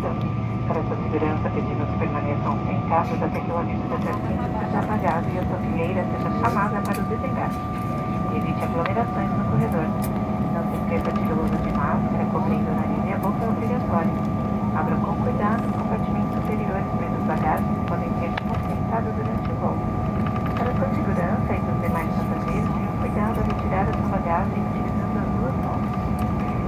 exame. Para sua segurança, pedimos que permaneçam sentados até que o aviso de assistência seja apagado e a sua fileira seja chamada para o desembarque. Evite aglomerações no corredor. Não se esqueça de o uso de máscara, cobrindo o nariz e a boca é obrigatório. Abra com cuidado os compartimentos superiores, pois as bagagens podem ser movimentadas durante o voo. Para sua segurança e dos demais passageiros, tenha cuidado ao retirar a sua bagagem utilizando as duas mãos.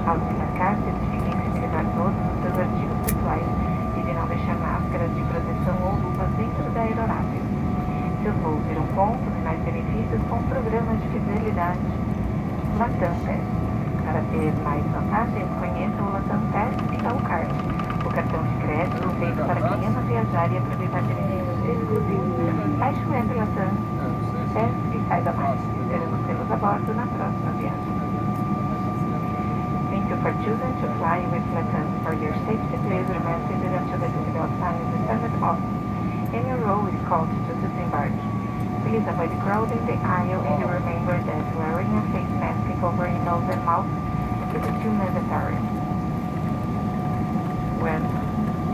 Ao desembarcar, certifiquem-se de levar todos os seus artigos pessoais e de não deixar máscaras de proteção ou luvas dentro da aeronave. Seus voos terão pontos e mais benefícios com programas de fidelidade Latam Pass. Para ter mais vantagens, conheça o Latam Pass e o Card, o cartão de crédito feito para quem ama viajar e aproveitar benefícios exclusivos. Baixe o app Latam Pass e saiba mais. Esperamos tê-los a bordo na próxima viagem. Thank you for choosing to fly with Latam. For your safety, please remain seated until the seatbelt sign is turned off. And your row is called to disembark. Please avoid the crowd in the aisle and remember that wearing a face mask covering nose and mouth is still mandatory. When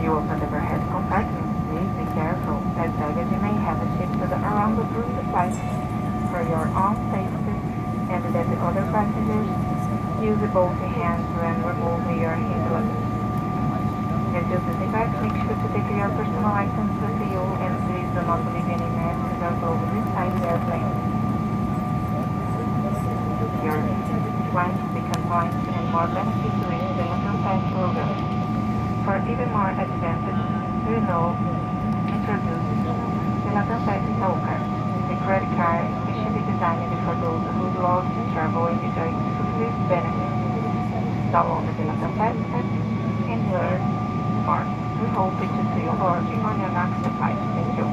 you open the overhead compartment, please be careful, as baggage may have shifted around during the flight. For your own safety and that the other passengers use both hands when removing your hand luggage. As you disembark, make sure to take your personal items with you and please do not leave any masks or gloves inside the airplane. Your flight beacon points and more benefits with the Latam Pass program. For even more advantage, Renault introduces the Latam Pass Itaú Card, a credit card especially designed for those who love to travel and enjoy exclusive benefits. Download the Latam Pass app and learn more. We hope to see you aboard on your next flight. Thank you.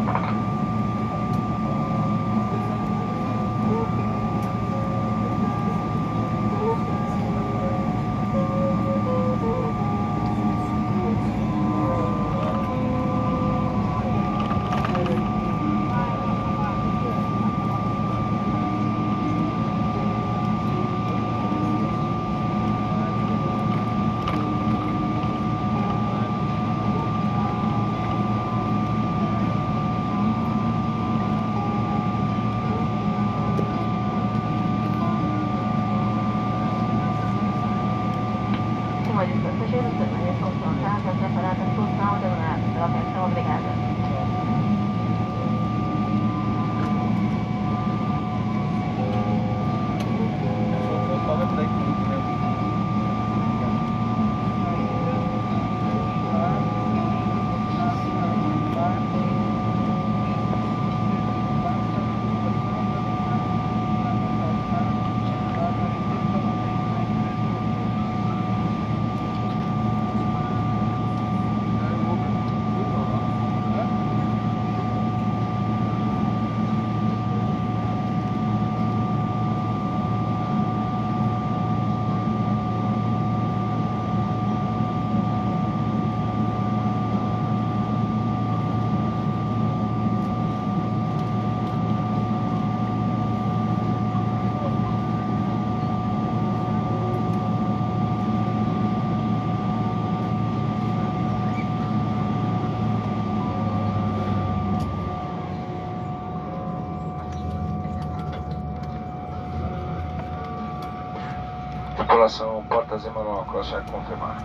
Senhores passageiros, permaneçam sentados até parar a função da aeronave. Pela atenção, obrigada. Tripulação, portas e manual, crosscheck confirmar.